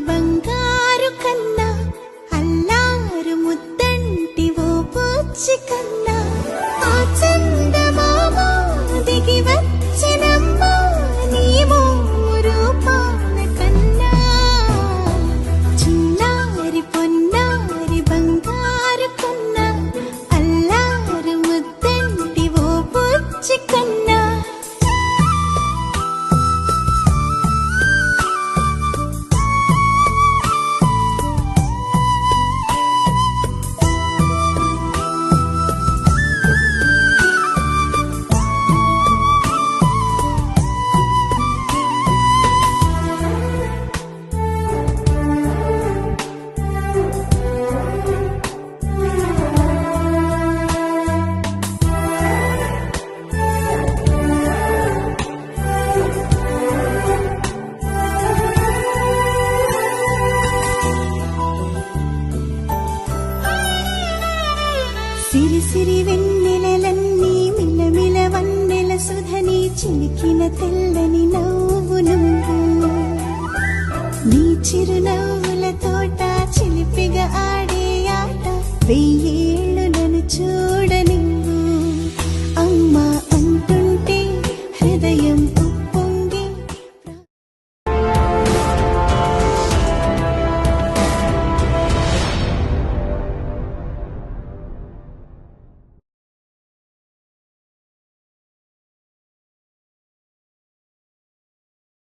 బంగారు కన్నా అల్లారు ముద్దంటి ఓ పూచి కన్నా ఆ చందమామ దిగి వచ్చినమ్మా నీ రూపాన కన్నా చిన్నారి పొన్నారి బంగారు కన్నా అల్లారు ముద్దంటి ఓ పూచి కన్నా సిరి సిరి వెన్నెలలన్నీ మిలమిల వన్నెల సుధని చిలికిన తెల్లని నవ్వు నువ్వు నీ చిరునవ్వుల తోట చిలిపిగా ఆడే ఆట వెయ్యి